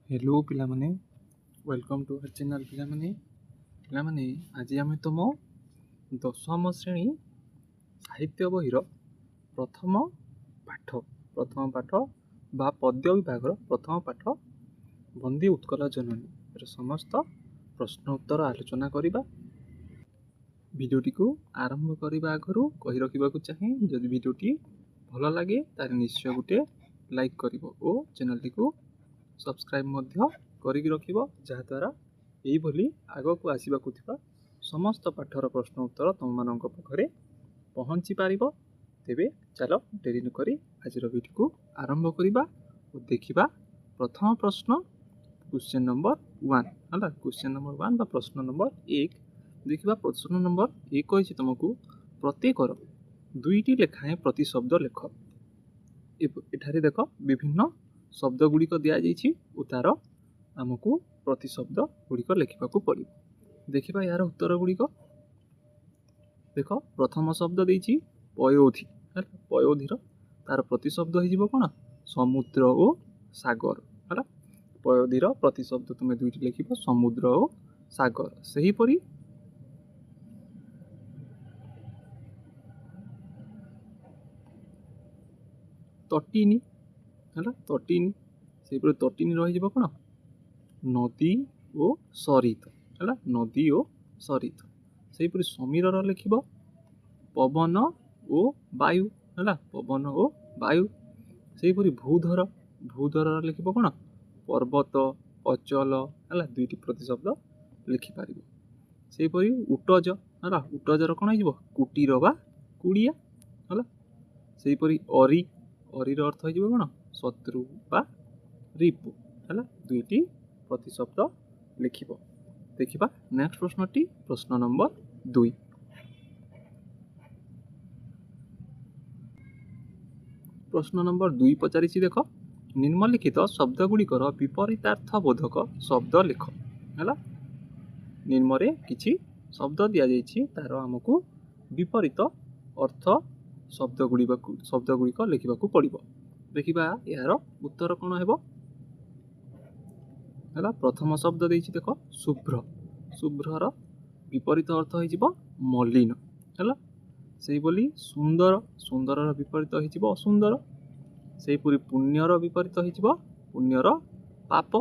Hello पिलामाने welcome to our channel पिलामाने आज आम तुम दशम श्रेणी साहित्य बहिर प्रथम पाठ बा पद्य विभाग प्रथम पाठ बंदी उत्कल जननी समस्त प्रश्न उत्तर आलोचना करवा। भिडियोटी को आरंभ करने आगु कही रखा चाहे जदि भिडियोटी भल लगे तार निश्चय गोटे लाइक कर चैनल टी को सब्सक्राइब करिक रखिब जहाद्वारा यही आग को आसवाक समस्त पाठर प्रश्न उत्तर तुम मान पाखे पहुँची पार। तेबे चलो डेरी नक आज वीडियो को आरंभ करवा और देखा प्रथम प्रश्न क्वेश्चन नंबर 1 है। क्वेश्चन नंबर 1 प्रश्न नंबर 1 देखा। प्रश्न नंबर 1 कही तुमको प्रत्येकर दुईटी लेखाएं प्रति शब्द लेख। एठारे देख विभिन्न शब्द गुड़िक दि तार आमको प्रति शब्द गुड़िक लिखा पड़ो। देखा यार उत्तर गुड़िक देख प्रथम शब्द देती पयोधि है। पयोधिर तार प्रति शब्द हो कौन समुद्र और सागर है। पयोधिर प्रति शब्द तुम्हें दुईटी लिख समुद्र और सागर। सेहीपरि तटिनी है। तटिनी से तटिनी रही कौन नदी और सरित है। नदी और सरित सेहीपरि समीर लिख पवन और वायु है। पवन और वायु सेहीपरि भूधर भूधर लिख कौन पर्वत अचल है। दुईटी प्रतिशब्द लिखिपार। सेहीपरि उटज है। उटजर कौन हो कुटीर बा कुड़िया है। सेहीपरि अरी अरीर अर्थ हो कौन शत्रु बा रिपु है। दुईटी प्रतिशब्द लिख। देखा नेक्स्ट प्रश्नटी प्रश्न नंबर 2 प्रश्न नंबर 2 पचारि देख निम्नलिखित शब्द गुड़िकर विपरीतार्थ बोधक शब्द लिख है। निम्न किछि शब्द दि तार आमको विपरीत अर्थ शब्द गुड़िक लिखा पड़ो। देखा यार उत्तर कौन है। प्रथम शब्द देख शुभ्र शुभ्रर विपरीत अर्थ हो मलिन है। से सुंदर सुंदर विपरीत हो असुंदर। सेहीपरि पुण्यर विपरीत हो पुण्यर पाप।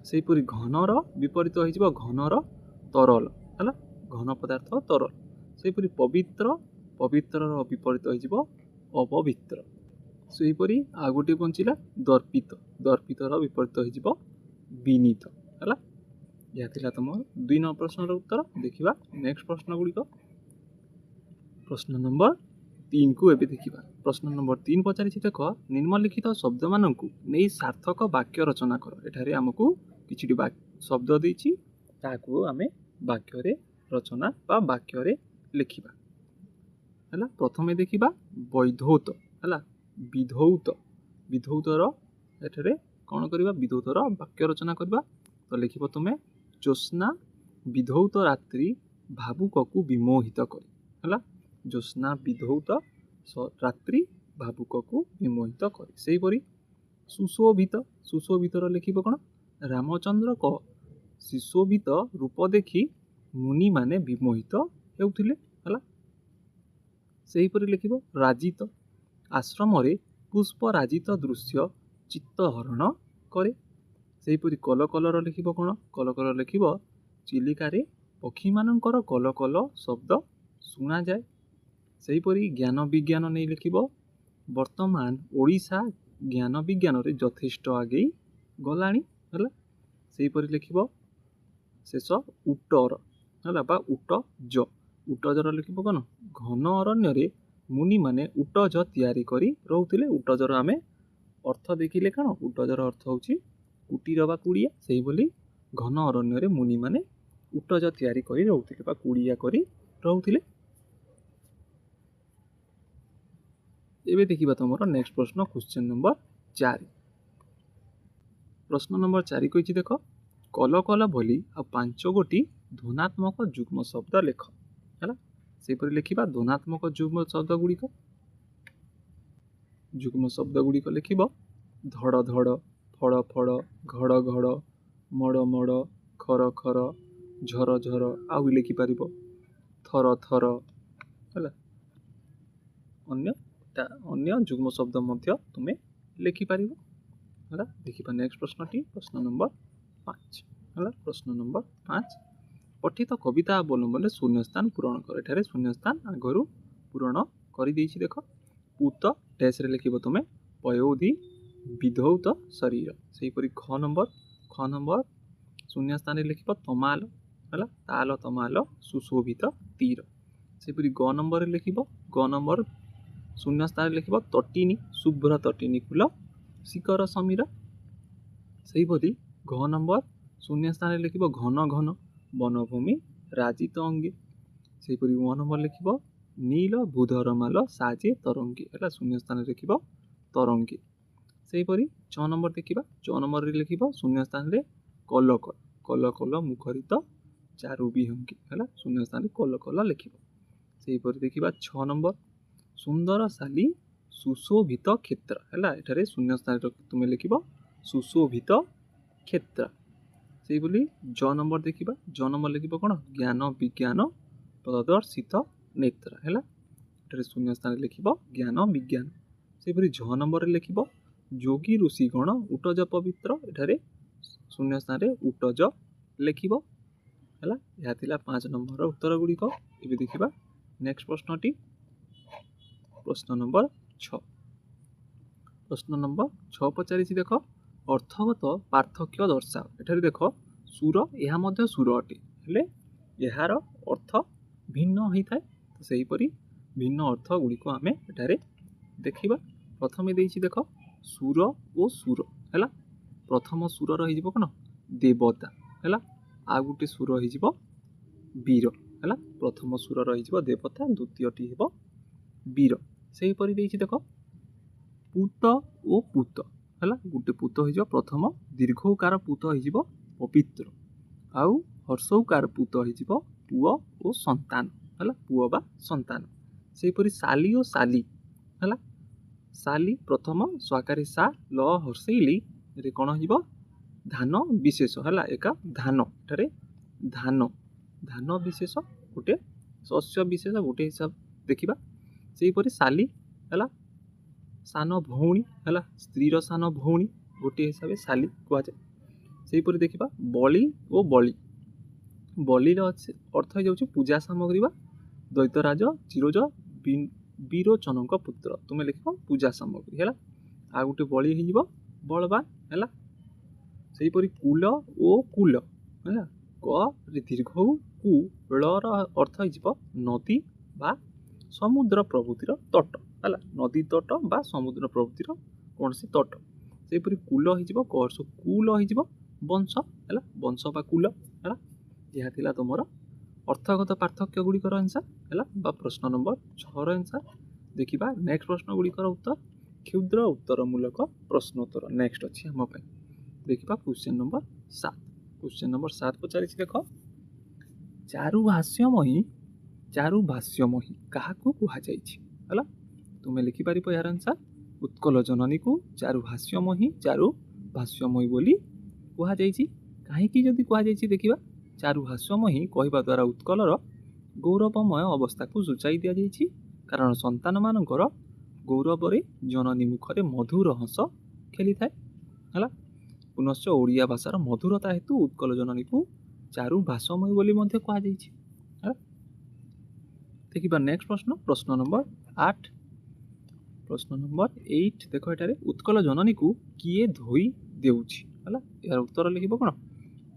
सेहीपरि घनर विपरीत हो घनर तरल है। घन पदार्थ तरल। सेहीपरि पवित्र पवित्र विपरीत हो अपवित्र। सेहीपरि आ गोटे बंचिला दर्पित दर्पितर विपरीत हो विनीत है। यह तुम 2 नंबर प्रश्न उत्तर। देखा नेक्स्ट प्रश्न गुड़िक प्रश्न नंबर 3 को एबे देखा। प्रश्न नंबर 3 पचारि देख निम्नलिखित शब्द मानक नहीं सार्थक वाक्य रचना कर। एठारे आमको किछि शब्द देछि ताकू आमे वाक्य रचना बा वाक्य लिखिबा है। प्रथमे देखा वैधौत है। विधौत विधौतर एठारे कौन करवा विधौतर वाक्य रचना करवा। तो लिख तुम्हें ज्योत्स्ना विधौत रात्रि भावुक को विमोहित कर है। ज्योत्स्ना विधौत रात्रि भावुक को विमोहित कर। सेहीपरि सुशोभित सुशोभितर लिख कौन रामचंद्र को सुशोभित रूप देखि मुनि माने विमोहित हेउथिले है। सेहीपरि लिख राजित आश्रम पुष्प राजित दृश्य चित्तहरण करे। सेहीपरि कल कलर लिख कौन कल कलर लिख चिलिकार पक्षी मानकर कल कल शब्द शुणा जाए। सेहीपरि ज्ञान विज्ञान नहीं लिख वर्तमान ओडिशा ज्ञान विज्ञान रे यथेष्ट आगे गलाणी है। सेहीपरि लिख शेष उटर है बा उटज उटजर लिख कौन घन अरण्य मुनि माने उटज तैयारी करी रोहुथिले। उटजर आमे अर्थ देखिले कौन उटजर अर्थ हूँ कुटीर बा कुड़िया। से घन अरण्य मुनि माने उटज तैयारी करी रोहुथिले बा कुड़िया करी रोहुथिले। एबे देखिबा तुमर नेक्स्ट प्रश्न क्वेश्चन नंबर 4 प्रश्न नंबर 4 कही देख कल कल भली आ 5 गोटी ध्वनात्मक जुग्म शब्द लिख है। सेहीपरि लिखा ध्वनात्मक जुग्म शब्द गुड़िक जुग्म शब्द गुड़िक लिख धड़ धड़ ଫଳ ଫଳ, ଘଡ଼ ଘଡ଼, ମଡ଼ ମଡ଼, ଖର ଖର, ଝର ଝର, ଆଉ ବି ଲେଖିପାରିବ ଥର ଥର ହେଲା। ଅନ୍ୟ ଯୁଗ୍ମ ଶବ୍ଦ ମଧ୍ୟ ତୁମେ ଲେଖିପାରିବ ହେଲା। ଦେଖିବା ନେକ୍ସଟ ପ୍ରଶ୍ନଟି, ପ୍ରଶ୍ନ ନମ୍ବର 5 ହେଲା। ପ୍ରଶ୍ନ ନମ୍ବର 5, ପଠିତ କବିତା ଅବଲମ୍ବନରେ ଶୂନ୍ୟସ୍ଥାନ ପୂରଣ କର। ଏଠାରେ ଶୂନ୍ୟସ୍ଥାନ ଆଗରୁ ପୂରଣ କରିଦେଇଛି ଦେଖ। ପୁତ ଡ୍ୟାସରେ ଲେଖିବ ତୁମେ ପୟୋଧି ବିଧୌତ ଶରୀର। ସେହିପରି ଖ ନମ୍ବର ଶୂନ୍ୟସ୍ଥାନରେ ଲେଖିବ ତମାଲ ହେଲା, ତାଲ ତମାଲ ସୁଶୋଭିତ ତୀର। ସେହିପରି ଗ ନମ୍ବରରେ ଲେଖିବ, ଗ ନମ୍ବର ଶୂନ୍ୟସ୍ଥାନରେ ଲେଖିବ ତଟିନୀ ଶୁଭ୍ର ତଟିନୀ ଫୁଲ ଶିଖର ସମୀର। ସେହିପରି ଘ ନମ୍ବର ଶୂନ୍ୟସ୍ଥାନରେ ଲେଖିବ ଘନ ଘନ ବନଭୂମି ରାଜିତ ଅଙ୍ଗେ। ସେହିପରି ଗ ନମ୍ବର ଲେଖିବ ନୀଳ ଭୂଧର ମାଲ ସାଜେ ତରଙ୍ଗୀ ହେଲା, ଶୂନ୍ୟସ୍ଥାନରେ ଲେଖିବ ତରଙ୍ଗୀ। ସେହିପରି ଚ ନମ୍ବର ଦେଖିବା, ଚ ନମ୍ବରରେ ଲେଖିବ ଶୂନ୍ୟସ୍ଥାନରେ କଲ କଲ, କଲ କଲ ମୁଖରିତ ଚାରୁ ବିହଙ୍ଗୀ ହେଲା, ଶୂନ୍ୟସ୍ଥାନରେ କଲ କଲ ଲେଖିବ। ସେହିପରି ଦେଖିବା 6 ନମ୍ବର ସୁନ୍ଦର ଶାଲି ସୁଶୋଭିତ କ୍ଷେତ୍ର ହେଲା, ଏଠାରେ ଶୂନ୍ୟସ୍ଥାନରେ ତୁମେ ଲେଖିବ ସୁଶୋଭିତ କ୍ଷେତ୍ର। ସେହିଭଳି ଜ ନମ୍ବର ଦେଖିବା, ଜ ନମ୍ବର ଲେଖିବ କ'ଣ ଜ୍ଞାନ ବିଜ୍ଞାନ ପ୍ରଦର୍ଶିତ ନେତ୍ର ହେଲା, ଏଠାରେ ଶୂନ୍ୟସ୍ଥାନରେ ଲେଖିବ ଜ୍ଞାନ ବିଜ୍ଞାନ। ସେହିପରି ଝ ନମ୍ବରରେ ଲେଖିବ ଯୋଗୀ ଋଷିଗଣ ଉଟଜ ପବିତ୍ର, ଏଠାରେ ଶୂନ୍ୟସ୍ଥାନରେ ଉଟଜ ଲେଖିବ ହେଲା। ଏହା ଥିଲା 5 ନମ୍ବରର ଉତ୍ତର ଗୁଡ଼ିକ। ଏବେ ଦେଖିବା ନେକ୍ସଟ ପ୍ରଶ୍ନଟି, ପ୍ରଶ୍ନ ନମ୍ବର 6। ପ୍ରଶ୍ନ ନମ୍ବର 6 ପଚାରିଛି ଦେଖ, ଅର୍ଥଗତ ପାର୍ଥକ୍ୟ ଦର୍ଶାଅ। ଏଠାରେ ଦେଖ ସୁର, ଏହା ମଧ୍ୟ ସୁର ଅଟେ, ହେଲେ ଏହାର ଅର୍ଥ ଭିନ୍ନ ହୋଇଥାଏ। ତ ସେହିପରି ଭିନ୍ନ ଅର୍ଥ ଗୁଡ଼ିକୁ ଆମେ ଏଠାରେ ଦେଖିବା। ପ୍ରଥମେ ଦେଇଛି ଦେଖ ସୁର ଓ ସୁର ହେଲା। ପ୍ରଥମ ସୁର ରହିଯିବ କ'ଣ ଦେବତା ହେଲା, ଆଉ ଗୋଟେ ସୁର ହେଇଯିବ ବୀର ହେଲା। ପ୍ରଥମ ସୁର ରହିଯିବ ଦେବତା, ଦ୍ୱିତୀୟଟି ହେବ ବୀର। ସେହିପରି ଦେଇଛି ଦେଖ ପୁତ ଓ ପୁତ ହେଲା, ଗୋଟେ ପୁତ ହେଇଯିବ ପ୍ରଥମ ଦୀର୍ଘଉକାର ପୁତ ହେଇଯିବ ପବିତ୍ର, ଆଉ ହର୍ଷଉକାର ପୁତ ହେଇଯିବ ପୁଅ ଓ ସନ୍ତାନ ହେଲା, ପୁଅ ବା ସନ୍ତାନ। ସେହିପରି ଶାଲି ଓ ଶାଲି ହେଲା, ଶାଲି ପ୍ରଥମ ସ୍ୱାକାରୀ ସା ଲ ହର୍ଷେଇଲି ରେ କ'ଣ ହେଇଯିବ ଧାନ ବିଶେଷ ହେଲା, ଏକା ଧାନ, ଏଠାରେ ଧାନ, ଧାନ ବିଶେଷ ଗୋଟେ ଶସ୍ୟ ବିଶେଷ ଗୋଟେ ହିସାବ ଦେଖିବା। ସେହିପରି ଶାଲି ହେଲା ସାନ ଭଉଣୀ ହେଲା, ସ୍ତ୍ରୀର ସାନ ଭଉଣୀ ଗୋଟିଏ ହିସାବରେ ଶାଲି କୁହାଯାଏ। ସେହିପରି ଦେଖିବା ବଳି ଓ ବଳି, ବଳିର ଅର୍ଥ ହେଇଯାଉଛି ପୂଜା ସାମଗ୍ରୀ ବା ଦୈତ୍ୟରାଜ ଚିରୋଜ ବିରୋଚନଙ୍କ ପୁତ୍ର, ତୁମେ ଲେଖିବ ପୂଜା ସାମଗ୍ରୀ ହେଲା। ଆଉ ଗୋଟେ ବଳି ହେଇଯିବ ବଳବାନ ହେଲା। ସେହିପରି କୁଲ ଓ କୁଲ ହେଲା, କ ଦୀର୍ଘ କୁ ଳର ଅର୍ଥ ହେଇଯିବ ନଦୀ ବା ସମୁଦ୍ର ପ୍ରଭୃତିର ତଟ ହେଲା, ନଦୀ ତଟ ବା ସମୁଦ୍ର ପ୍ରଭୃତିର କୌଣସି ତଟ। ସେହିପରି କୁଲ ହେଇଯିବ କୁଲ ହେଇଯିବ ବଂଶ ହେଲା, ବଂଶ ବା କୁଲ ହେଲା। ଏହା ଥିଲା ତୁମର ଅର୍ଥଗତ ପାର୍ଥକ୍ୟ ଗୁଡ଼ିକର ଆନ୍ସର ହେଲା, ବା ପ୍ରଶ୍ନ ନମ୍ବର 6ର ଆନ୍ସର। ଦେଖିବା ନେକ୍ସଟ ପ୍ରଶ୍ନ ଗୁଡ଼ିକର ଉତ୍ତର, କ୍ଷୁଦ୍ର ଉତ୍ତରମୂଳକ ପ୍ରଶ୍ନୋତ୍ତର ନେକ୍ସଟ ଅଛି ଆମ ପାଇଁ। ଦେଖିବା କ୍ୱେଶ୍ଚନ ନମ୍ବର 7। କ୍ୱେଶ୍ଚନ ନମ୍ବର 7 ପଚାରିଛି ଦେଖ, ଚାରୁଭାଷ୍ୟମୟୀ କାହାକୁ କୁହାଯାଇଛି ହେଲା, ତୁମେ ଲେଖିପାରିବ ଏହାର ଆନ୍ସର ଉତ୍କଳ ଜନନୀକୁ ଚାରୁଭାଷ୍ୟମୟୀ ବୋଲି କୁହାଯାଇଛି। କାହିଁକି ଯଦି କୁହାଯାଇଛି ଦେଖିବା, ଚାରୁଭାଷ୍ୟମୟୀ କହିବା ଦ୍ୱାରା ଉତ୍କଳର ଗୌରବମୟ ଅବସ୍ଥାକୁ ସୂଚାଇ ଦିଆଯାଇଛି, କାରଣ ସନ୍ତାନମାନଙ୍କର ଗୌରବରେ ଜନନୀ ମୁଖରେ ମଧୁର ହସ ଖେଳିଥାଏ ହେଲା। ପୁନଶ୍ଚ ଓଡ଼ିଆ ଭାଷାର ମଧୁରତା ହେତୁ ଉତ୍କଳ ଜନନୀକୁ ଚାରୁଭାଷ୍ୟମୟୀ ବୋଲି ମଧ୍ୟ କୁହାଯାଇଛି ହେଲା। ଦେଖିବା ନେକ୍ସଟ ପ୍ରଶ୍ନ, ପ୍ରଶ୍ନ ନମ୍ବର 8। ପ୍ରଶ୍ନ ନମ୍ବର 8 ଦେଖ, ଏଠାରେ ଉତ୍କଳ ଜନନୀକୁ କିଏ ଧୋଇ ଦେଉଛି ହେଲା, ଏହାର ଉତ୍ତର ଲେଖିବ କ'ଣ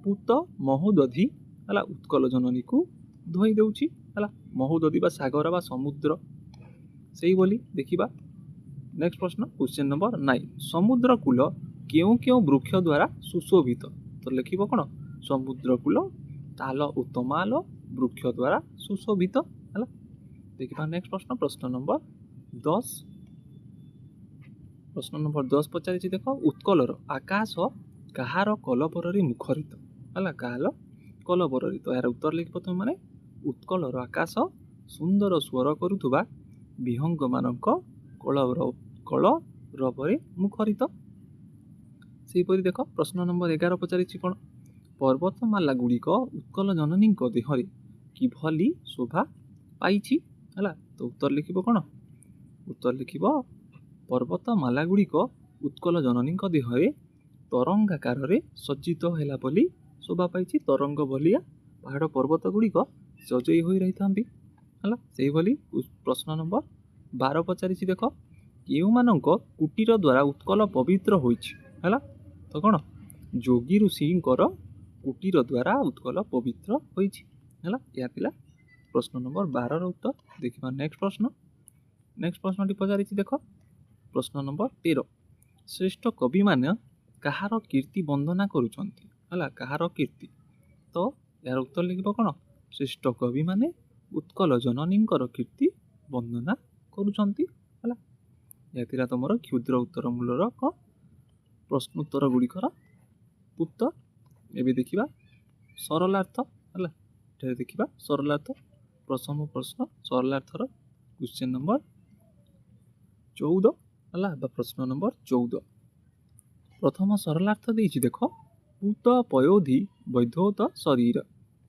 ପୁତ ମହୋଦଧି ହେଲା, ଉତ୍କଳ ଜନନୀକୁ ଧୋଇ ଦେଉଛି ହେଲା, ମହୋଦଧି ବା ସାଗର ବା ସମୁଦ୍ର। ସେଇଭଳି ଦେଖିବା ନେକ୍ସଟ ପ୍ରଶ୍ନ, କ୍ୱେଶ୍ଚନ ନମ୍ବର 9। ସମୁଦ୍ର କୂଳ କେଉଁ କେଉଁ ବୃକ୍ଷ ଦ୍ୱାରା ସୁଶୋଭିତ, ତ ଲେଖିବ କ'ଣ ସମୁଦ୍ର କୂଳ ତାଲ ଓ ତମାଲ ବୃକ୍ଷ ଦ୍ୱାରା ସୁଶୋଭିତ ହେଲା। ଦେଖିବା ନେକ୍ସଟ ପ୍ରଶ୍ନ, ପ୍ରଶ୍ନ ନମ୍ବର 10। ପ୍ରଶ୍ନ ନମ୍ବର 10 ପଚାରିଛି ଦେଖ, ଉତ୍କଳର ଆକାଶ କାହାର କଲବରରେ ମୁଖରିତ ହେଲା, କାହାର କଲବରରେ, ତ ଏହାର ଉତ୍ତର ଲେଖିବ ତୁମେ ମାନେ ଉତ୍କଳର ଆକାଶ ସୁନ୍ଦର ସ୍ୱର କରୁଥିବା ବିହଙ୍ଗମାନଙ୍କ କଳରବରେ ମୁଖରିତ। ସେହିପରି ଦେଖ ପ୍ରଶ୍ନ ନମ୍ବର 11 ପଚାରିଛି କ'ଣ? ପର୍ବତମାଲା ଗୁଡ଼ିକ ଉତ୍କଳ ଜନନୀଙ୍କ ଦେହରେ କିଭଳି ଶୋଭା ପାଇଛି? ହେଲା, ତ ଉତ୍ତର ଲେଖିବ କ'ଣ? ଉତ୍ତର ଲେଖିବ ପର୍ବତମାଲା ଗୁଡ଼ିକ ଉତ୍କଳ ଜନନୀଙ୍କ ଦେହରେ ତରଙ୍ଗାକାରରେ ସଜ୍ଜିତ ହେଲା ବୋଲି ଶୋଭା ପାଇଛି। ତରଙ୍ଗ ଭଳିଆ ପାହାଡ଼ ପର୍ବତ ଗୁଡ଼ିକ ସଜେଇ ହୋଇ ରହିଥାନ୍ତି। ହେଲା, ସେଇଭଳି ପ୍ରଶ୍ନ ନମ୍ବର 12 ପଚାରିଛି ଦେଖ, କେଉଁମାନଙ୍କ କୁଟୀର ଦ୍ୱାରା ଉତ୍କଳ ପବିତ୍ର ହୋଇଛି? ହେଲା, ତ କ'ଣ? ଯୋଗୀ ଋଷିଙ୍କର କୁଟୀର ଦ୍ୱାରା ଉତ୍କଳ ପବିତ୍ର ହୋଇଛି। ହେଲା, ଏହା ଥିଲା ପ୍ରଶ୍ନ ନମ୍ବର 12ର ଉତ୍ତର। ଦେଖିବା ନେକ୍ସଟ ପ୍ରଶ୍ନଟି ପଚାରିଛି ଦେଖ, ପ୍ରଶ୍ନ ନମ୍ବର 13, ଶ୍ରେଷ୍ଠ କବିମାନେ କାହାର କୀର୍ତ୍ତି ବନ୍ଦନା କରୁଛନ୍ତି? ହେଲା, କାହାର କୀର୍ତ୍ତି? ତ ଏହାର ଉତ୍ତର ଲେଖିବ କ'ଣ? ଶ୍ରେଷ୍ଠ କବିମାନେ ଉତ୍କଳ ଜନନୀଙ୍କର କୀର୍ତ୍ତି ବନ୍ଦନା କରୁଛନ୍ତି। ହେଲା, ଏହା ଥିଲା ତୁମର କ୍ଷୁଦ୍ର ଉତ୍ତର ମୂଳର ପ୍ରଶ୍ନ ଉତ୍ତର ଗୁଡ଼ିକର ଉତ୍ତର। ଏବେ ଦେଖିବା ସରଳାର୍ଥ। ହେଲା, ଏଠାରେ ଦେଖିବା ସରଳାର୍ଥ। ପ୍ରଥମ ପ୍ରଶ୍ନ ସରଳାର୍ଥର କ୍ୱେଶ୍ଚନ୍ ନମ୍ବର 14। ହେଲା, ବା ପ୍ରଶ୍ନ ନମ୍ବର 14। ପ୍ରଥମ ସରଳାର୍ଥ ଦେଇଛି ଦେଖ, ପୂତ ପୟୋଧି ବୈଧୌତ ଶରୀର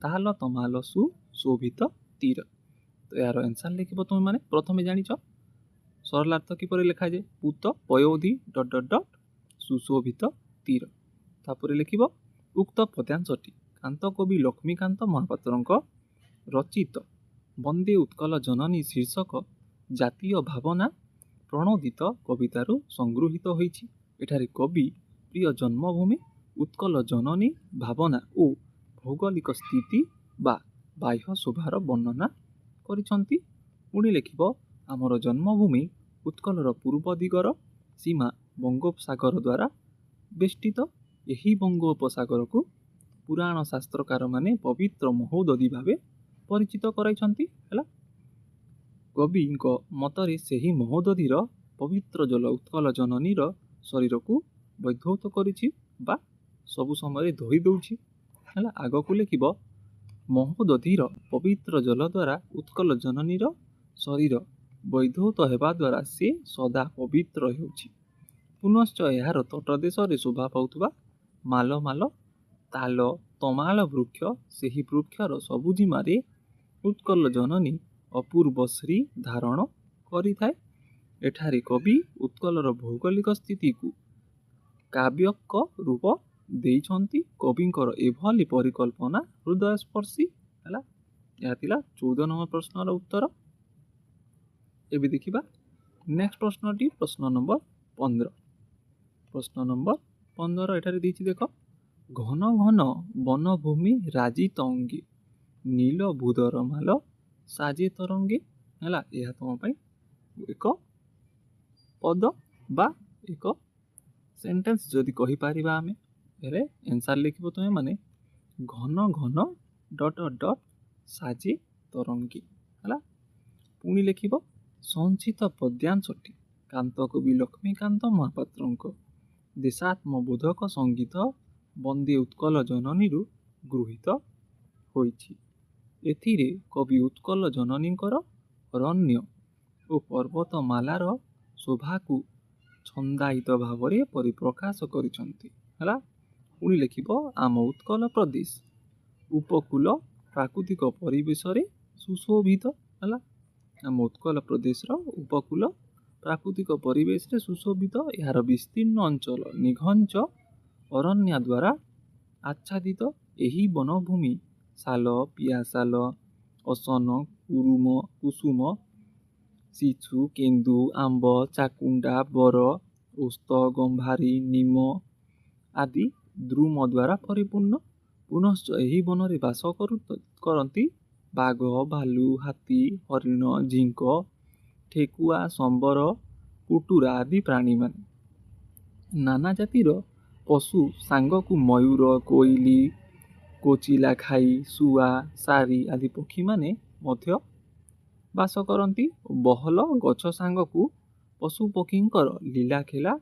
ତାହାଲ ତମାଲ ସୁଶୋଭିତ ତୀର। ତ ଏହାର ଆନ୍ସର ଲେଖିବ ତୁମେ ମାନେ ପ୍ରଥମେ ଜାଣିଛ ସରଳାର୍ଥ କିପରି ଲେଖାଯାଏ। ପୂତ ପୟୋଧି ଡଟ୍ ଡଟ୍ ଡଟ୍ ସୁଶୋଭିତ ତୀର। ତାପରେ ଲେଖିବ ଉକ୍ତ ପଦ୍ୟାଂଶଟି କାନ୍ତ କବି ଲକ୍ଷ୍ମୀକାନ୍ତ ମହାପାତ୍ରଙ୍କ ରଚିତ ବନ୍ଦେ ଉତ୍କଳ ଜନନୀ ଶୀର୍ଷକ ଜାତୀୟ ଭାବନା ପ୍ରଣୋଦିତ କବିତାରୁ ସଂଗୃହୀତ ହୋଇଛି। ଏଠାରେ କବି ପ୍ରିୟ ଜନ୍ମଭୂମି ଉତ୍କଳ ଜନନୀ ଭାବନା ଓ ଭୌଗୋଳିକ ସ୍ଥିତି ବା ବାହ୍ୟ ଶୋଭାର ବର୍ଣ୍ଣନା କରିଛନ୍ତି। ପୁଣି ଲେଖିବ ଆମର ଜନ୍ମଭୂମି ଉତ୍କଳର ପୂର୍ବ ଦିଗର ସୀମା ବଙ୍ଗୋପସାଗର ଦ୍ୱାରା ବେଷ୍ଟିତ। ଏହି ବଙ୍ଗୋପସାଗରକୁ ପୁରାଣ ଶାସ୍ତ୍ରକାରମାନେ ପବିତ୍ର ମହୋଦଧି ଭାବେ ପରିଚିତ କରାଇଛନ୍ତି। ହେଲା, କବିଙ୍କ ମତରେ ସେହି ମହୋଦଧିର ପବିତ୍ର ଜଳ ଉତ୍କଳ ଜନନୀର ଶରୀରକୁ ବୈଧୌତ କରିଛି ବା ସବୁ ସମୟରେ ଧୋଇ ଦେଉଛି। ହେଲା, ଆଗକୁ ଲେଖିବ ମହୋଦଧିର ପବିତ୍ର ଜଳ ଦ୍ୱାରା ଉତ୍କଳ ଜନନୀର ଶରୀର ବୈଧୌତ ହେବା ଦ୍ୱାରା ସେ ସଦା ପବିତ୍ର ହେଉଛି। ପୁନଶ୍ଚ ଏହାର ତଟଦେଶରେ ଶୋଭା ପାଉଥିବା ମାଲମାଲ ତାଲ ତମାଳ ବୃକ୍ଷ ସେହି ବୃକ୍ଷର ସବୁଜିମାରେ ଉତ୍କଳ ଜନନୀ ଅପୂର୍ବ ଶ୍ରୀ ଧାରଣ କରିଥାଏ। ଏଠାରେ କବି ଉତ୍କଳର ଭୌଗୋଳିକ ସ୍ଥିତିକୁ କାବ୍ୟକ ରୂପ ଦେଇଛନ୍ତି। କବିଙ୍କର ଏଭଳି ପରିକଳ୍ପନା ହୃଦୟସ୍ପର୍ଶୀ। ହେଲା, ଏହା ଥିଲା 14 ନମ୍ବର ପ୍ରଶ୍ନର ଉତ୍ତର। ଏବେ ଦେଖିବା ନେକ୍ସଟ ପ୍ରଶ୍ନଟି ପ୍ରଶ୍ନ ନମ୍ବର 15। ପ୍ରଶ୍ନ ନମ୍ବର 15 ଏଠାରେ ଦେଇଛି ଦେଖ, ଘନ ଘନ ବନଭୂମି ରାଜିତ ଅଙ୍ଗେ ନୀଳ ଭୂଧର ମାଲ ସାଜେ ତରଙ୍ଗେ। ହେଲା, ଏହା ତୁମ ପାଇଁ ଏକ ପଦ ବା ଏକ ସେଣ୍ଟେନ୍ସ ଯଦି କହିପାରିବା ଆମେ, ହେଲେ ଆନ୍ସର ଲେଖିବ ତୁମେ ମାନେ ଘନ ଘନ ଡଟ୍ ଡଟ୍ ଡଟ୍ ସାଜେ ତରଙ୍ଗୀ। ହେଲା, ପୁଣି ଲେଖିବ ସଞ୍ଚିତ ପଦ୍ୟାଂଶଟି କାନ୍ତ କବି ଲକ୍ଷ୍ମୀକାନ୍ତ ମହାପାତ୍ରଙ୍କ ଦେଶାତ୍ମବୋଧକ ସଙ୍ଗୀତ ବନ୍ଦେ ଉତ୍କଳ ଜନନୀରୁ ଗୃହୀତ ହୋଇଛି। ଏଥିରେ କବି ଉତ୍କଳ ଜନନୀଙ୍କର ଅରଣ୍ୟ ଓ ପର୍ବତମାଲାର ଶୋଭାକୁ ଛନ୍ଦାୟିତ ଭାବରେ ପରିପ୍ରକାଶ କରିଛନ୍ତି। ହେଲା, ପୁଣି ଲେଖିବ ଆମ ଉତ୍କଳ ପ୍ରଦେଶ ଉପକୂଳ ପ୍ରାକୃତିକ ପରିବେଶରେ ସୁଶୋଭିତ। ହେଲା, ଆମ ଉତ୍କଳ ପ୍ରଦେଶର ଉପକୂଳ ପ୍ରାକୃତିକ ପରିବେଶରେ ସୁଶୋଭିତ। ଏହାର ବିସ୍ତୀର୍ଣ୍ଣ ଅଞ୍ଚଳ ନିଘଞ୍ଚ ଅରଣ୍ୟ ଦ୍ୱାରା ଆଚ୍ଛାଦିତ। ଏହି ବନଭୂମି ଶାଲ ପିଆଶାଳ ଅସନ କୁସୁମ ଶିଶୁ କେନ୍ଦୁ ଆମ୍ବ ଚାକୁଣ୍ଡା ବର ଓସ୍ତ ଗମ୍ଭାରୀ ନିମ ଆଦି ଦ୍ରୁମ ଦ୍ୱାରା ପରିପୂର୍ଣ୍ଣ। ପୁନଶ୍ଚ ଏହି ବନରେ ବାସ କରନ୍ତି ବାଘ ଭାଲୁ ହାତୀ ହରିଣ ଝିଙ୍କ ଠେକୁଆ ସମ୍ବର କୁଟୁରା ଆଦି ପ୍ରାଣୀମାନେ। ନାନା ଜାତିର ପଶୁ ସାଙ୍ଗକୁ ମୟୂର କୋଇଲି କୋଚିଲା ଖାଇ ଶୁଆ ସାରି ଆଦି ପକ୍ଷୀମାନେ ମଧ୍ୟ ବାସ କରନ୍ତି। ବହଲ ଗଛ ସାଙ୍ଗକୁ ପଶୁପକ୍ଷୀଙ୍କର ଲୀଳାଖେଳା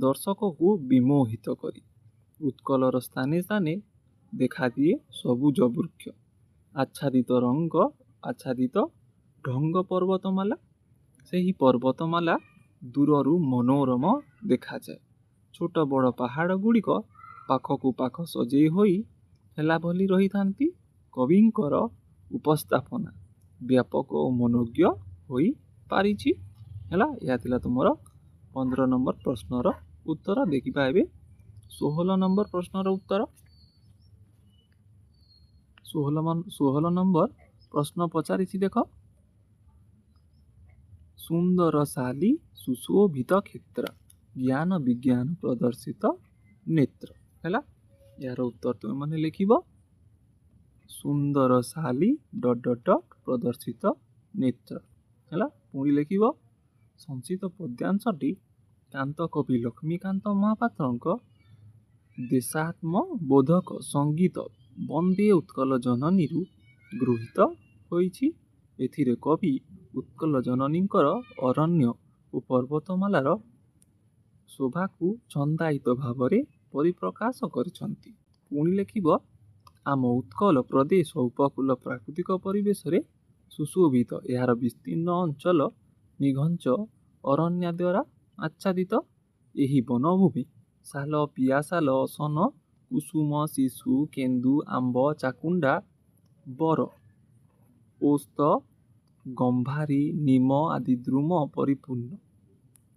ଦର୍ଶକକୁ ବିମୋହିତ କରି ଉତ୍କଳର ସ୍ଥାନେ ସ୍ଥାନେ ଦେଖାଦିଏ ସବୁଜ ବୃକ୍ଷ ଆଚ୍ଛାଦିତ ଢଙ୍ଗ ପର୍ବତମାଲା। ସେହି ପର୍ବତମାଲା ଦୂରରୁ ମନୋରମ ଦେଖାଯାଏ। ଛୋଟ ବଡ଼ ପାହାଡ଼ ଗୁଡ଼ିକ ପାଖକୁ ପାଖ ସଜେଇ ହୋଇ ହେଲା ଭଳି ରହିଥାନ୍ତି। କବିଙ୍କର ଉପସ୍ଥାପନା ବ୍ୟାପକ ଓ ମନୋଜ୍ଞ ହୋଇପାରିଛି। ହେଲା, ଏହା ଥିଲା ତୁମର 15 ନମ୍ବର ପ୍ରଶ୍ନର ଉତ୍ତର। ଦେଖିବା ଏବେ 16 ନମ୍ବର ପ୍ରଶ୍ନର ଉତ୍ତର। 16 ନମ୍ବର ପ୍ରଶ୍ନ ପଚାରିଛି, ଦେଖ। ସୁନ୍ଦରଶାଳୀ ସୁଶୋଭିତ କ୍ଷେତ୍ର, ଜ୍ଞାନ ବିଜ୍ଞାନ ପ୍ରଦର୍ଶିତ ନେତ୍ର। ହେଲା, ଏହାର ଉତ୍ତର ତୁମେ ମାନେ ଲେଖିବ। ସୁନ୍ଦରଶାଳୀ ... ପ୍ରଦର୍ଶିତ ନେତ୍ର। ହେଲା, ପୁଣି ଲେଖିବ ସଂଚିତ ପଦ୍ୟାଂଶଟି କାନ୍ତ କବି ଲକ୍ଷ୍ମୀକାନ୍ତ ମହାପାତ୍ରଙ୍କ ଦେଶାତ୍ମବୋଧକ ସଙ୍ଗୀତ ବନ୍ଦେ ଉତ୍କଳ ଜନନୀରୁ ଗୃହୀତ ହୋଇଛି। ଏଥିରେ କବି ଉତ୍କଳ ଜନନୀଙ୍କର ଅରଣ୍ୟ ଓ ପର୍ବତମାଳାର ଶୋଭାକୁ ଛନ୍ଦାୟିତ ଭାବରେ ପରିପ୍ରକାଶ କରିଛନ୍ତି। ପୁଣି ଲେଖିବ ଆମ ଉତ୍କଳ ପ୍ରଦେଶ ଉପକୂଳ ପ୍ରାକୃତିକ ପରିବେଶରେ ସୁଶୋଭିତ। ଏହାର ବିସ୍ତୀର୍ଣ୍ଣ ଅଞ୍ଚଳ ନିଘଞ୍ଚ ଅରଣ୍ୟ ଦ୍ୱାରା ଆଚ୍ଛାଦିତ। ଏହି ବନଭୂମି ଶାଳ, ପିଆଶାଳ, ଅସନ, କୁସୁମ, ଶିଶୁ, କେନ୍ଦୁ, ଆମ୍ବ, ଚାକୁଣ୍ଡା, ବର, ଓସ୍ତ, ଗମ୍ଭାରୀ, ନିମ ଆଦି ଦ୍ରୁମ ପରିପୂର୍ଣ୍ଣ।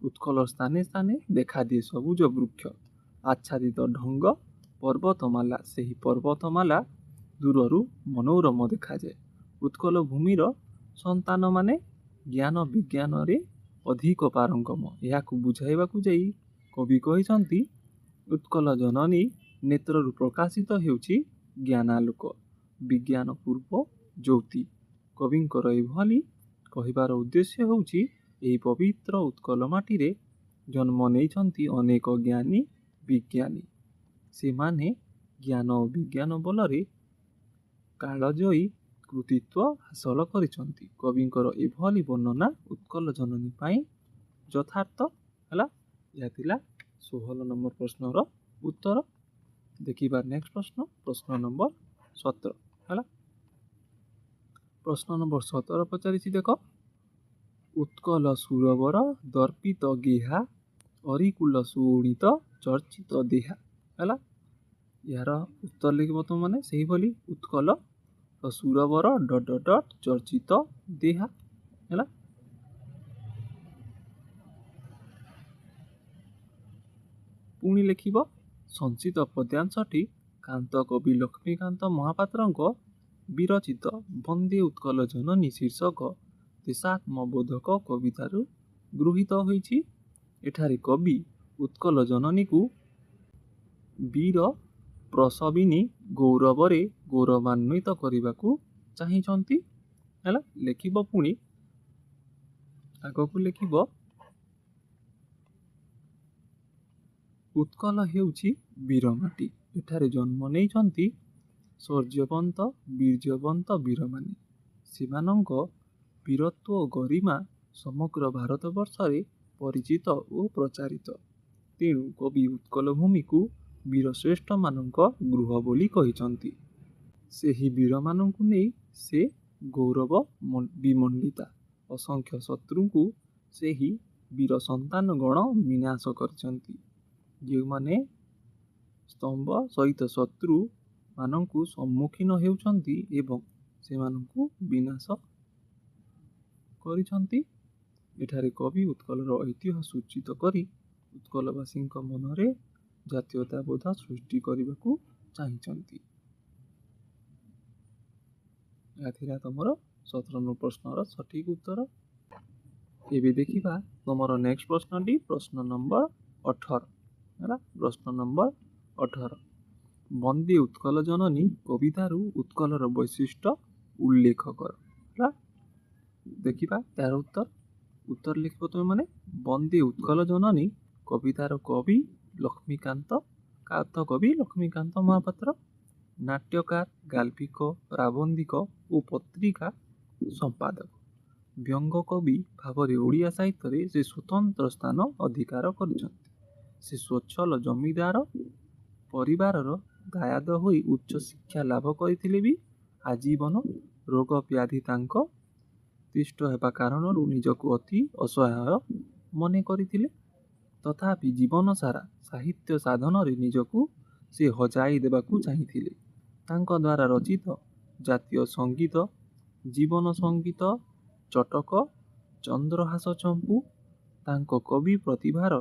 ଉତ୍କଳ ସ୍ଥାନେ ସ୍ଥାନେ ଦେଖାଦିଏ ସବୁଜ ବୃକ୍ଷ ଆଚ୍ଛାଦିତ ଢଙ୍ଗ ପର୍ବତମାଳା। ସେହି ପର୍ବତମାଳା ଦୂରରୁ ମନୋରମ ଦେଖାଯାଏ। ଉତ୍କଳ ଭୂମିର ସନ୍ତାନମାନେ ଜ୍ଞାନ ବିଜ୍ଞାନରେ ଅଧିକ ପାରଙ୍ଗମ। ଏହାକୁ ବୁଝାଇବାକୁ ଯାଇ କବି କହିଛନ୍ତି, ଉତ୍କଳ ଜନନୀ ନେତ୍ରରୁ ପ୍ରକାଶିତ ହେଉଛି ଜ୍ଞାନାଲୋକ, ବିଜ୍ଞାନ ପୂର୍ବ ଜ୍ୟୋତି। କବିଙ୍କର ଏଭଳି କହିବାର ଉଦ୍ଦେଶ୍ୟ ହେଉଛି, ଏହି ପବିତ୍ର ଉତ୍କଳ ମାଟିରେ ଜନ୍ମ ନେଇଛନ୍ତି ଅନେକ ଜ୍ଞାନୀ ବିଜ୍ଞାନୀ। ସେମାନେ ଜ୍ଞାନ ଓ ବିଜ୍ଞାନ ବଳରେ କାଳଜୟୀ କୃତିତ୍ୱ ହାସଲ କରିଛନ୍ତି। କବିଙ୍କର ଏଭଳି ବର୍ଣ୍ଣନା ଉତ୍କଳ ଜନନୀ ପାଇଁ ଯଥାର୍ଥ। ହେଲା, ଏହା ଥିଲା 16 ନମ୍ବର ପ୍ରଶ୍ନର ଉତ୍ତର। ଦେଖିବା ନେକ୍ସଟ ପ୍ରଶ୍ନ, ପ୍ରଶ୍ନ ନମ୍ବର 17। ହେଲା, ପ୍ରଶ୍ନ ନମ୍ବର 17 ପଚାରିଛି, ଦେଖ। ଉତ୍କଳ ସୁରବର ଦର୍ପିତ ଗେହା, ଅରିକୁଲ ଶୋଣିତ ଚର୍ଚ୍ଚିତ ଦେହା। ହେଲା, ଏହାର ଉତ୍ତର ଲେଖିବ ତୁମମାନେ ସେହିଭଳି ଉତ୍କଳ ସୁରବର ... ଚର୍ଚ୍ଚିତ ଦେହା। ହେଲା, ପୁଣି ଲେଖିବ ସଂଚିତ ପଦ୍ୟାଂଶଟି କାନ୍ତ କବି ଲକ୍ଷ୍ମୀକାନ୍ତ ମହାପାତ୍ରଙ୍କ ବିରଚିତ ବନ୍ଦେ ଉତ୍କଳ ଜନନୀ ଶୀର୍ଷକ ଦେଶାତ୍ମବୋଧକ କବିତାରୁ ଗୃହୀତ ହୋଇଛି। ଏଠାରେ କବି ଉତ୍କଳ ଜନନୀକୁ ବୀର ପ୍ରସବିନୀ ଗୌରବରେ ଗୌରବାନ୍ୱିତ କରିବାକୁ ଚାହିଁଛନ୍ତି। ହେଲା, ଲେଖିବ ପୁଣି ଆଗକୁ ଲେଖିବ ଉତ୍କଳ ହେଉଛି ବୀରମାଟି। ଏଠାରେ ଜନ୍ମ ନେଇଛନ୍ତି ଶୌର୍ଯ୍ୟବନ୍ତ ବୀର୍ଯ୍ୟବନ୍ତ ବୀରମାନେ। ସେମାନଙ୍କ ବୀରତ୍ୱ ଓ ଗରିମା ସମଗ୍ର ଭାରତବର୍ଷରେ ପରିଚିତ ଓ ପ୍ରଚାରିତ। ତେଣୁ କବି ଉତ୍କଳ ଭୂମିକୁ ବୀରଶ୍ରେଷ୍ଠମାନଙ୍କ ଗୃହ ବୋଲି କହିଛନ୍ତି। ସେହି ବୀରମାନଙ୍କୁ ନେଇ ସେ ଗୌରବ ବିମଣ୍ଡିତା। ଅସଂଖ୍ୟ ଶତ୍ରୁଙ୍କୁ ସେହି ବୀର ସନ୍ତାନ ଗଣ ବିନାଶ କରିଛନ୍ତି। ଯେଉଁମାନେ ସ୍ତମ୍ଭ ସହିତ ଶତ୍ରୁ ମାନଙ୍କୁ ସମ୍ମୁଖୀନ ହେଉଛନ୍ତି ଏବଂ ସେମାନଙ୍କୁ ବିନାଶ କରିଛନ୍ତି। ଏଠାରେ କବି ଉତ୍କଳର ଐତିହ୍ୟ ସୂଚିତ କରି ଉତ୍କଳବାସୀଙ୍କ ମନରେ ଜାତୀୟତାବୋଧ ସୃଷ୍ଟି କରିବାକୁ ଚାହିଁଛନ୍ତି। ଏହା ଥିଲା ତମର 17 ନମ୍ବର ପ୍ରଶ୍ନର ସଠିକ ଉତ୍ତର। ଏବେ ଦେଖିବା ତମର ନେକ୍ସଟ ପ୍ରଶ୍ନଟି, ପ୍ରଶ୍ନ ନମ୍ବର 18। ହେଲା, ପ୍ରଶ୍ନ ନମ୍ବର 18। ବନ୍ଦେ ଉତ୍କଳ ଜନନୀ କବିତାରୁ ଉତ୍କଳର ବୈଶିଷ୍ଟ୍ୟ ଉଲ୍ଲେଖ କର। ହେଲା, ଦେଖିବା ତାର ଉତ୍ତର ଲେଖିବ ତୁମେ ମାନେ। ବନ୍ଦେ ଉତ୍କଳ ଜନନୀ କବିତାର କବି ଲକ୍ଷ୍ମୀକାନ୍ତ, କାନ୍ତ କବି ଲକ୍ଷ୍ମୀକାନ୍ତ ମହାପାତ୍ର। ନାଟ୍ୟକାର, ଗାଳ୍ପିକ, ପ୍ରାବନ୍ଧିକ ଓ ପତ୍ରିକା ସମ୍ପାଦକ। ବ୍ୟଙ୍ଗ କବି ଭାବରେ ଓଡ଼ିଆ ସାହିତ୍ୟରେ ସେ ସ୍ୱତନ୍ତ୍ର ସ୍ଥାନ ଅଧିକାର କରିଛନ୍ତି। ସେ ସ୍ୱଚ୍ଛଳ ଜମିଦାର ପରିବାରର ଦାୟାଦ ହୋଇ ଉଚ୍ଚ ଶିକ୍ଷା ଲାଭ କରିଥିଲେ ବି ଆଜୀବନ ରୋଗ ବ୍ୟାଧି ତାଙ୍କ ତିଷ୍ଟ ହେବା କାରଣରୁ ନିଜକୁ ଅତି ଅସହାୟ ମନେ କରିଥିଲେ। ତଥାପି ଜୀବନ ସାରା ସାହିତ୍ୟ ସାଧନରେ ନିଜକୁ ସେ ହଜାଇ ଦେବାକୁ ଚାହିଁଥିଲେ। ତାଙ୍କ ଦ୍ୱାରା ରଚିତ ଜାତୀୟ ସଙ୍ଗୀତ, ଜୀବନ ସଙ୍ଗୀତ, ଚଟକ, ଚନ୍ଦ୍ରହାସ ଚମ୍ପୁ ତାଙ୍କ କବି ପ୍ରତିଭାର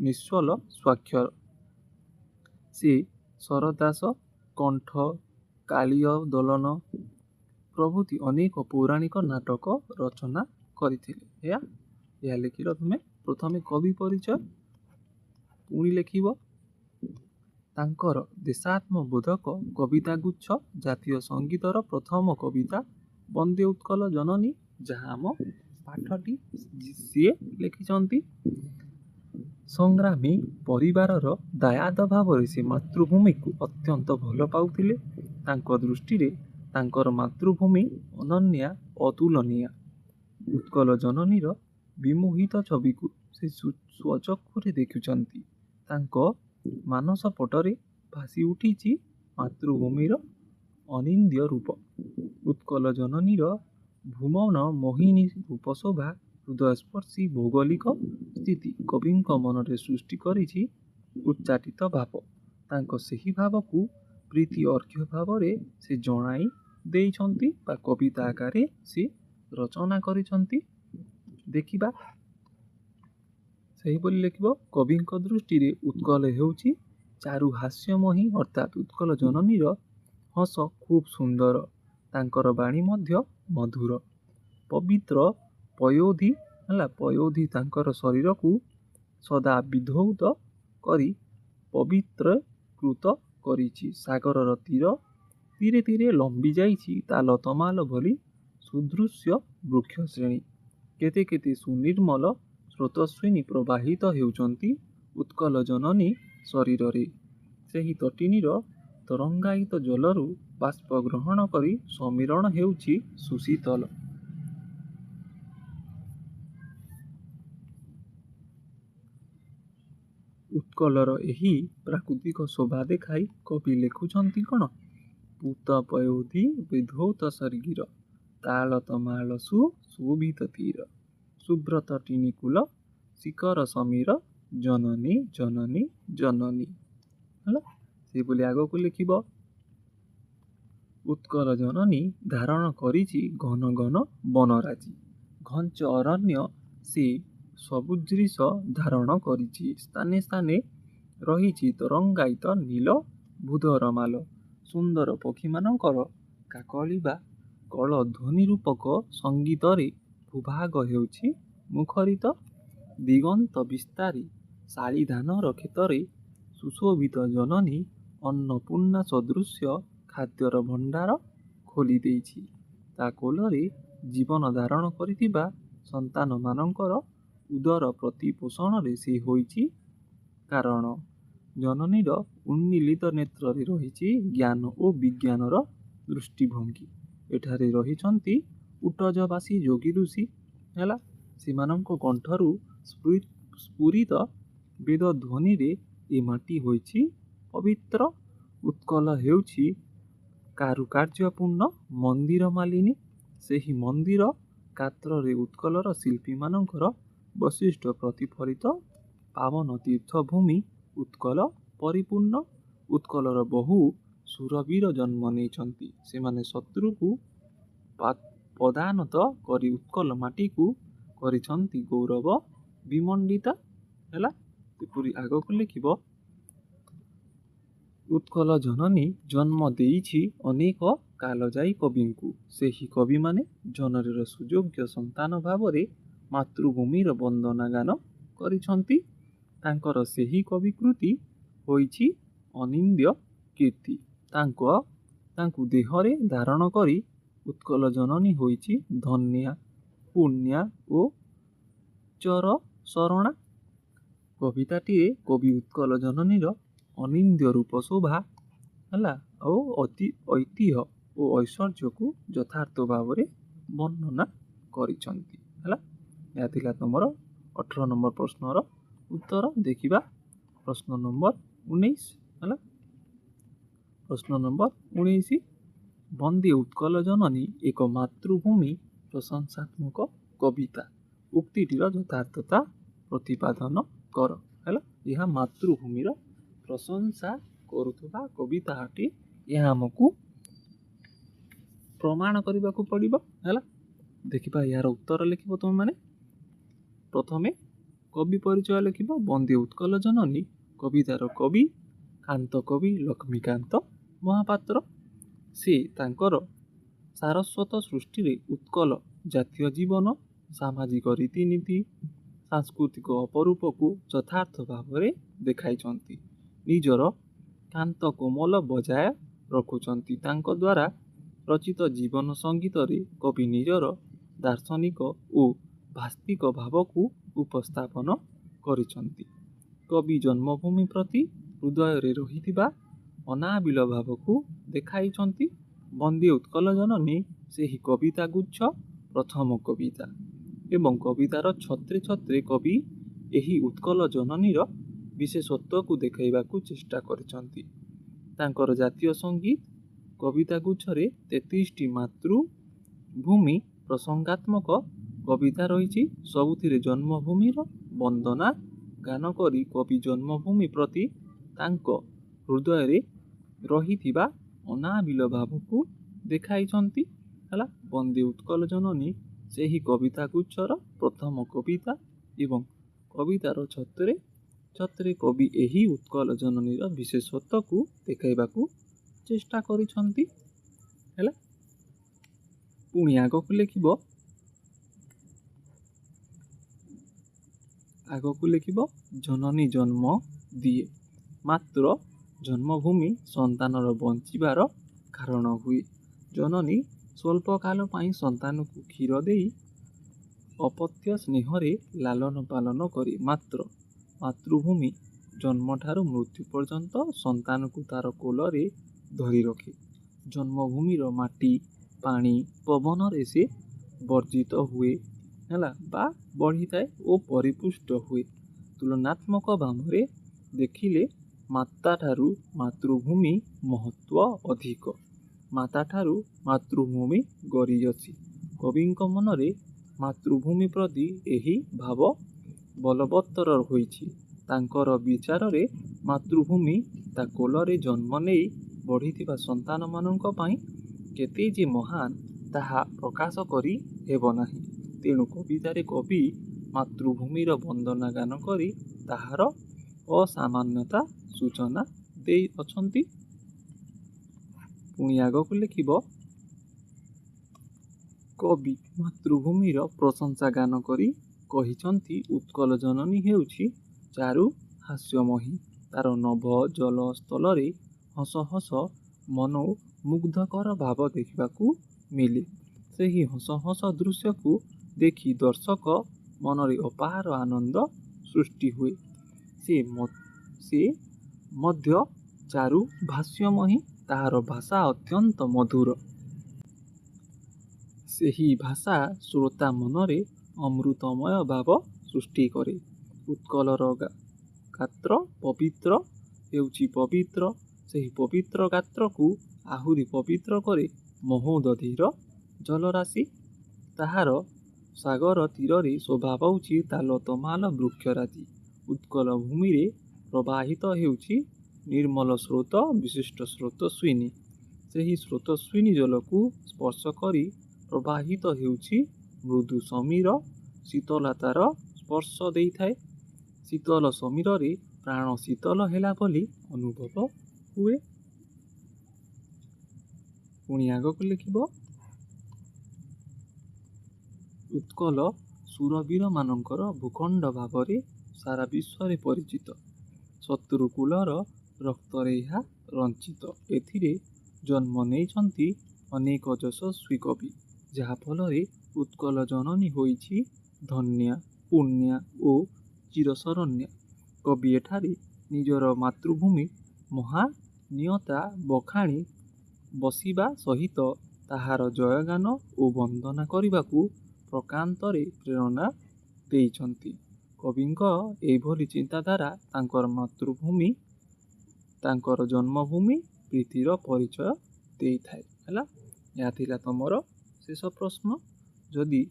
ନିଶ୍ଚଳ ସ୍ୱାକ୍ଷର। ସେ ସରଦାସ, କଣ୍ଠ, କାଳିୟ ଦୋଲନ ପ୍ରଭୃତି ଅନେକ ପୌରାଣିକ ନାଟକ ରଚନା କରିଥିଲେ। ଏହା ଲେଖିଲ ତୁମେ। ପ୍ରଥମେ କବି ପରିଚୟ, ପୁଣି ଲେଖିବ ତାଙ୍କର ଦେଶାତ୍ମବୋଧକ କବିତାଗୁଚ୍ଛ, ଜାତୀୟ ସଙ୍ଗୀତର ପ୍ରଥମ କବିତା ବନ୍ଦେ ଉତ୍କଳ ଜନନୀ, ଯାହା ଆମ ପାଠଟି ସିଏ ଲେଖିଛନ୍ତି। ସଂଗ୍ରାମୀ ପରିବାରର ଦାୟାଦ ଭାବରେ ସେ ମାତୃଭୂମିକୁ ଅତ୍ୟନ୍ତ ଭଲ ପାଉଥିଲେ। ତାଙ୍କ ଦୃଷ୍ଟିରେ ତାଙ୍କର ମାତୃଭୂମି ଅନନ୍ୟା, ଅତୁଳନୀୟା। ଉତ୍କଳ ଜନନୀର ବିମୋହିତ ଛବିକୁ ସେ ସ୍ୱଚକ୍ଷୁରେ ଦେଖୁଛନ୍ତି। ତାଙ୍କ ମାନସ ପଟରେ ଭାସି ଉଠିଛି ମାତୃଭୂମିର ଅନିନ୍ଦ୍ୟ ରୂପ। ଉତ୍କଳ ଜନନୀର ଭୁବନ ମୋହିନୀ ରୂପଶୋଭା, ହୃଦୟସ୍ପର୍ଶୀ ଭୌଗୋଳିକ ସ୍ଥିତି କବିଙ୍କ ମନରେ ସୃଷ୍ଟି କରିଛି ଉଚ୍ଚାଟିତ ଭାବ। ତାଙ୍କ ସେହି ଭାବକୁ ପ୍ରୀତି ଅର୍ଘ୍ୟ ଭାବରେ ସେ ଜଣାଇ ଦେଇଛନ୍ତି ବା କବିତା ଆକାରରେ ସେ ରଚନା କରିଛନ୍ତି। ଦେଖିବା ସେହିଭଳି ଲେଖିବ। କବିଙ୍କ ଦୃଷ୍ଟିରେ ଉତ୍କଳ ହେଉଛି ଚାରୁ ହାସ୍ୟମୟୀ, ଅର୍ଥାତ୍ ଉତ୍କଳ ଜନନୀର ହସ ଖୁବ୍ ସୁନ୍ଦର, ତାଙ୍କର ବାଣୀ ମଧ୍ୟ ମଧୁର। ପବିତ୍ର ପୟୋଧି ତାଙ୍କର ଶରୀରକୁ ସଦା ବିଧୌତ କରି ପବିତ୍ରକୃତ କରିଛି। ସାଗରର ତୀରେ ତୀରେ ଲମ୍ବି ଯାଇଛି ତାଲ ତମାଲ ଭଳି ସୁଦୃଶ୍ୟ ବୃକ୍ଷଶ୍ରେଣୀ। କେତେ କେତେ ସୁନିର୍ମଳ ସ୍ରୋତସ୍ୱିନୀ ପ୍ରବାହିତ ହେଉଛନ୍ତି ଉତ୍କଳ ଜନନୀ ଶରୀରରେ। ସେହି ତଟିନୀର ତରଙ୍ଗାୟିତ ଜଳରୁ ବାଷ୍ପ ଗ୍ରହଣ କରି ସମୀରଣ ହେଉଛି ସୁଶୀତଳ। ଉତ୍କଳର ଏହି ପ୍ରାକୃତିକ ଶୋଭା ଦେଖାଇ କବି ଲେଖୁଛନ୍ତି କ'ଣ? ପୂତ ପୟୋଧି ବିଧୌତ ଶର୍ଗିର, ତାଳ ତମାଳ ସୁଶୋଭିତ ତୀର, ଶୁଭ୍ର ତଟିନୀ କୂଳ ଶିଖର ସମୀର, ଜନନୀ ଜନନୀ ଜନନୀ। ହେଲା, ସେହିଭଳି ଆଗକୁ ଲେଖିବ। ଉତ୍କଳ ଜନନୀ ଧାରଣ କରିଛି ଘନ ଘନ ବନରାଜି, ଘଞ୍ଚ ଅରଣ୍ୟ ସେ ସବୁଜୃଶ ଧାରଣ କରିଛି। ସ୍ଥାନେ ସ୍ଥାନେ ରହିଛି ତରଙ୍ଗାୟିତ ନୀଳ ଭୂଧରମାଲ। ସୁନ୍ଦର ପକ୍ଷୀମାନଙ୍କର କାକଳିବା କଳ ଧ୍ୱନି ରୂପକ ସଙ୍ଗୀତରେ ଭୂଭାଗ ହେଉଛି ମୁଖରିତ। ଦିଗନ୍ତ ବିସ୍ତାରୀ ଶାଳିଧାନର କ୍ଷେତରେ ସୁଶୋଭିତ ଜନନୀ ଅନ୍ନପୂର୍ଣ୍ଣା ସଦୃଶ୍ୟ ଖାଦ୍ୟର ଭଣ୍ଡାର ଖୋଲି ଦେଇଛି। ତା କୋଳରେ ଜୀବନ ଧାରଣ କରିଥିବା ସନ୍ତାନମାନଙ୍କର ଉଦର ପ୍ରତିପୋଷଣରେ ସେ ହୋଇଛି କାରଣ। ଜନନୀର ଉନ୍ମୀଳିତ ନେତ୍ରରେ ରହିଛି ଜ୍ଞାନ ଓ ବିଜ୍ଞାନର ଦୃଷ୍ଟିଭଙ୍ଗୀ। ଏଠାରେ ରହିଛନ୍ତି ଉଟଜବାସୀ ଯୋଗୀ ଋଷି। ହେଲା, ସେମାନଙ୍କ କଣ୍ଠରୁ ସ୍ଫୁରିତ ବେଦ ଧ୍ୱନିରେ ଏ ମାଟି ହୋଇଛି ପବିତ୍ର। ଉତ୍କଳ ହେଉଛି କାରୁକାର୍ଯ୍ୟପୂର୍ଣ୍ଣ ମନ୍ଦିର ମାଳିନୀ। ସେହି ମନ୍ଦିର ଗାତ୍ରରେ ଉତ୍କଳର ଶିଳ୍ପୀମାନଙ୍କର ବୈଶିଷ୍ଟ୍ୟ ପ୍ରତିଫଳିତ। ପାବନ ତୀର୍ଥଭୂମି ଉତ୍କଳ ପରିପୂର୍ଣ୍ଣ। ଉତ୍କଳର ବହୁ ଶୂରବୀର ଜନ୍ମ ନେଇଛନ୍ତି। ସେମାନେ ଶତ୍ରୁକୁ ପଦାନତ କରି ଉତ୍କଳ ମାଟିକୁ କରିଛନ୍ତି ଗୌରବ ବିମଣ୍ଡିତା। ହେଲା, ସେପରି ଆଗକୁ ଲେଖିବ। ଉତ୍କଳ ଜନନୀ ଜନ୍ମ ଦେଇଛି ଅନେକ କାଳଜାଇ କବିଙ୍କୁ। ସେହି କବିମାନେ ଜନନୀର ସୁଯୋଗ୍ୟ ସନ୍ତାନ ଭାବରେ ମାତୃଭୂମିର ବନ୍ଦନା ଗାନ କରିଛନ୍ତି। ତାଙ୍କର ସେହି କବିକୃତି ହୋଇଛି ଅନିନ୍ଦ୍ୟ କୀର୍ତ୍ତି। ତାଙ୍କୁ ଦେହରେ ଧାରଣ କରି ଉତ୍କଳ ଜନନୀ ହୋଇଛି ଧନ୍ୟା, ପୁଣ୍ୟା ଓ ଚରଶରଣା। କବିତାଟିରେ କବି ଉତ୍କଳ ଜନନୀର ଅନିନ୍ଦ୍ୟ ରୂପ ଶୋଭା, ହେଲା, ଆଉ ଐତିହ୍ୟ ଓ ଐଶ୍ୱର୍ଯ୍ୟକୁ ଯଥାର୍ଥ ଭାବରେ ବର୍ଣ୍ଣନା କରିଛନ୍ତି। ହେଲା, ଏହା ଥିଲା ତୁମର 18 ନମ୍ବର ପ୍ରଶ୍ନର ଉତ୍ତର। ଦେଖିବା ପ୍ରଶ୍ନ ନମ୍ବର 19। ହେଲା, ପ୍ରଶ୍ନ ନମ୍ବର 19, ବନ୍ଦେ ଉତ୍କଳ ଜନନୀ ଏକ ମାତୃଭୂମି ପ୍ରଶଂସାତ୍ମକ କବିତା। ଉକ୍ତିଟିର ଯଥାର୍ଥତା ପ୍ରତିପାଦନ କର ହେଲା। ଏହା ମାତୃଭୂମିର ପ୍ରଶଂସା କରୁଥିବା କବିତା ଅଟେ। ଏହା ଆମକୁ ପ୍ରମାଣ କରିବାକୁ ପଡ଼ିବ ହେଲା। ଦେଖିବା ଏହାର ଉତ୍ତର ଲେଖିବ ତୁମେମାନେ। ପ୍ରଥମେ କବି ପରିଚୟ ଲେଖିବ। ବନ୍ଦେ ଉତ୍କଳ ଜନନୀ କବିତାର କବି କାନ୍ତ କବି ଲକ୍ଷ୍ମୀକାନ୍ତ ମହାପାତ୍ର। ସେ ତାଙ୍କର ସାରସ୍ୱତ ସୃଷ୍ଟିରେ ଉତ୍କଳ ଜାତୀୟ ଜୀବନ, ସାମାଜିକ ରୀତିନୀତି, ସାଂସ୍କୃତିକ ଅପରୂପକୁ ଯଥାର୍ଥ ଭାବରେ ଦେଖାଇଛନ୍ତି। ନିଜର କାନ୍ତ କୋମଳ ବଜାୟ ରଖୁଛନ୍ତି। ତାଙ୍କ ଦ୍ୱାରା ରଚିତ ଜୀବନ ସଙ୍ଗୀତରେ କବି ନିଜର ଦାର୍ଶନିକ ଓ ଭାସ୍ତିକ ଭାବକୁ ଉପସ୍ଥାପନ କରିଛନ୍ତି। କବି ଜନ୍ମଭୂମି ପ୍ରତି ହୃଦୟରେ ରହିଥିବା ଅନାବିଳ ଭାବକୁ ଦେଖାଇଛନ୍ତି। ବନ୍ଦେ ଉତ୍କଳ ଜନନୀ ସେହି କବିତା ଗୁଚ୍ଛ ପ୍ରଥମ କବିତା ଏବଂ କବିତାର ଛତ୍ରେ ଛତ୍ରେ କବି ଏହି ଉତ୍କଳ ଜନନୀର ବିଶେଷତ୍ୱକୁ ଦେଖାଇବାକୁ ଚେଷ୍ଟା କରିଛନ୍ତି। ତାଙ୍କର ଜାତୀୟ ସଙ୍ଗୀତ କବିତା ଗୁଚ୍ଛରେ 33ଟି ମାତୃଭୂମି ପ୍ରସଙ୍ଗାତ୍ମକ କବିତା ରହିଛି। ସବୁଥିରେ ଜନ୍ମଭୂମିର ବନ୍ଦନା ଗାନ କରି କବି ଜନ୍ମଭୂମି ପ୍ରତି ତାଙ୍କ ହୃଦୟରେ ରହିଥିବା ଅନାବିଳ ଭାବକୁ ଦେଖାଇଛନ୍ତି ହେଲା। ବନ୍ଦେ ଉତ୍କଳ ଜନନୀ ସେହି କବିତା ଗୁଚ୍ଛର ପ୍ରଥମ କବିତା ଏବଂ କବିତାର ଛତ୍ରେ ଛତ୍ରେ କବି ଏହି ଉତ୍କଳ ଜନନୀର ବିଶେଷତ୍ୱକୁ ଦେଖାଇବାକୁ ଚେଷ୍ଟା କରିଛନ୍ତି ହେଲା। ପୁଣି ଆଗକୁ ଲେଖିବ ଜନନୀ ଜନ୍ମ ଦିଏ, ମାତ୍ର ଜନ୍ମଭୂମି ସନ୍ତାନର ବଞ୍ଚିବାର କାରଣ ହୁଏ। ଜନନୀ ସ୍ୱଳ୍ପ କାଳ ପାଇଁ ସନ୍ତାନକୁ କ୍ଷୀର ଦେଇ ଅପତ୍ୟ ସ୍ନେହରେ ଲାଲନ ପାଳନ କରି, ମାତ୍ର ମାତୃଭୂମି ଜନ୍ମଠାରୁ ମୃତ୍ୟୁ ପର୍ଯ୍ୟନ୍ତ ସନ୍ତାନକୁ ତାର କୋଳରେ ଧରି ରଖେ। ଜନ୍ମଭୂମିର ମାଟି, ପାଣି, ପବନରେ ସେ ବର୍ଜିତ ହୁଏ ହେଲା ବା ବଢ଼ିଥାଏ ଓ ପରିପୁଷ୍ଟ ହୁଏ। ତୁଳନାତ୍ମକ ଭାବରେ ଦେଖିଲେ ମାତାଠାରୁ ମାତୃଭୂମି ମହତ୍ୱ ଅଧିକ। ମାତାଠାରୁ ମାତୃଭୂମି ଗରିୟସୀ। କବିଙ୍କ ମନରେ ମାତୃଭୂମି ପ୍ରତି ଏହି ଭାବ ବଳବତ୍ତର ହୋଇଛି। ତାଙ୍କର ବିଚାରରେ ମାତୃଭୂମି ତା କୋଳରେ ଜନ୍ମ ନେଇ ବଢ଼ିଥିବା ସନ୍ତାନମାନଙ୍କ ପାଇଁ କେତେ ଯେ ମହାନ ତାହା ପ୍ରକାଶ କରି ହେବ ନାହିଁ। ତେଣୁ କବିତାରେ କବି ମାତୃଭୂମିର ବନ୍ଦନା ଗାନ କରି ତାହାର ଅସାମାନ୍ୟତା ସୂଚନା ଦେଇଅଛନ୍ତି। ପୁଣି ଆଗକୁ ଲେଖିବ କବି ମାତୃଭୂମିର ପ୍ରଶଂସା ଗାନ କରି କହିଛନ୍ତି ଉତ୍କଳ ଜନନୀ ହେଉଛି ଚାରୁ ହାସ୍ୟମୟୀ। ତାର ନଭ ଜଳ ସ୍ଥଳରେ ହସ ହସ ମନୋମୁଗ୍ଧକର ଭାବ ଦେଖିବାକୁ ମିଳେ। ସେହି ହସ ହସ ଦୃଶ୍ୟକୁ ଦେଖି ଦର୍ଶକ ମନରେ ଅପାର ଆନନ୍ଦ ସୃଷ୍ଟି ହୁଏ। ସେ ମଧ୍ୟ ଚାରୁ ଭାଷ୍ୟମୟୀ। ତାହାର ଭାଷା ଅତ୍ୟନ୍ତ ମଧୁର। ସେହି ଭାଷା ଶ୍ରୋତା ମନରେ ଅମୃତମୟ ଭାବ ସୃଷ୍ଟି କରେ। ଉତ୍କଳର ଗାତ୍ର ପବିତ୍ର ହେଉଛି ପବିତ୍ର। ସେହି ପବିତ୍ର ଗାତ୍ରକୁ ଆହୁରି ପବିତ୍ର କରେ ମହୋଦଧିର ଜଳରାଶି। ତାହାର ସାଗର ତୀରରେ ଶୋଭା ପାଉଛି ତାଲ ତମାଲ ବୃକ୍ଷରାଜି। ଉତ୍କଳ ଭୂମିରେ ପ୍ରବାହିତ ହେଉଛି ନିର୍ମଳ ସ୍ରୋତ ବିଶିଷ୍ଟ ସ୍ରୋତସ୍ୱିନୀ। ସେହି ସ୍ରୋତସ୍ୱିନୀ ଜଳକୁ ସ୍ପର୍ଶ କରି ପ୍ରବାହିତ ହେଉଛି ମୃଦୁ ସମୀର। ଶୀତଳତାର ସ୍ପର୍ଶ ଦେଇଥାଏ। ଶୀତଳ ସମୀରରେ ପ୍ରାଣ ଶୀତଳ ହେଲା ବୋଲି ଅନୁଭବ ହୁଏ। ପୁଣି ଆଗକୁ ଲେଖିବ ଉତ୍କଳ ଶୂରବୀରମାନଙ୍କର ଭୂଖଣ୍ଡ ଭାବରେ ସାରା ବିଶ୍ୱରେ ପରିଚିତ। ଶତ୍ରୁକୁଳର ରକ୍ତରେ ଏହା ରଞ୍ଚିତ। ଏଥିରେ ଜନ୍ମ ନେଇଛନ୍ତି ଅନେକ ଯଶସ୍ୱୀ କବି, ଯାହାଫଳରେ ଉତ୍କଳ ଜନନୀ ହୋଇଛି ଧନ୍ୟା, ପୁଣ୍ୟା ଓ ଚିରଶରଣ୍ୟା। କବି ଏଠାରେ ନିଜର ମାତୃଭୂମି ମହାନୀୟତା ବଖାଣି ବସିବା ସହିତ ତାହାର ଜୟଗାନ ଓ ବନ୍ଦନା କରିବାକୁ ପ୍ରକାନ୍ତରେ ପ୍ରେରଣା ଦେଇଛନ୍ତି। କବିଙ୍କ ଏହିଭଳି ଚିନ୍ତାଧାରା ତାଙ୍କର ମାତୃଭୂମି, ତାଙ୍କର ଜନ୍ମଭୂମି ପ୍ରୀତିର ପରିଚୟ ଦେଇଥାଏ ହେଲା। ଏହା ଥିଲା ତମର ଶେଷ ପ୍ରଶ୍ନ। ଯଦି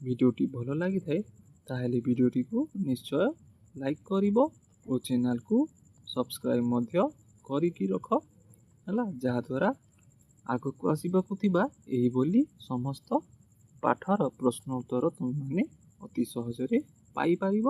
ଭିଡ଼ିଓଟି ଭଲ ଲାଗିଥାଏ ତାହେଲେ ଭିଡ଼ିଓଟିକୁ ନିଶ୍ଚୟ ଲାଇକ୍ କରିବ ଓ ଚ୍ୟାନେଲକୁ ସବସ୍କ୍ରାଇବ୍ ମଧ୍ୟ କରିକି ରଖ ହେଲା, ଯାହାଦ୍ୱାରା ଆଗକୁ ଆସିବାକୁ ଥିବା ଏହିଭଳି ସମସ୍ତ ପାଠର ପ୍ରଶ୍ନ ଉତ୍ତର ତୁମେମାନେ ଅତି ସହଜରେ ପାଇପାରିବ।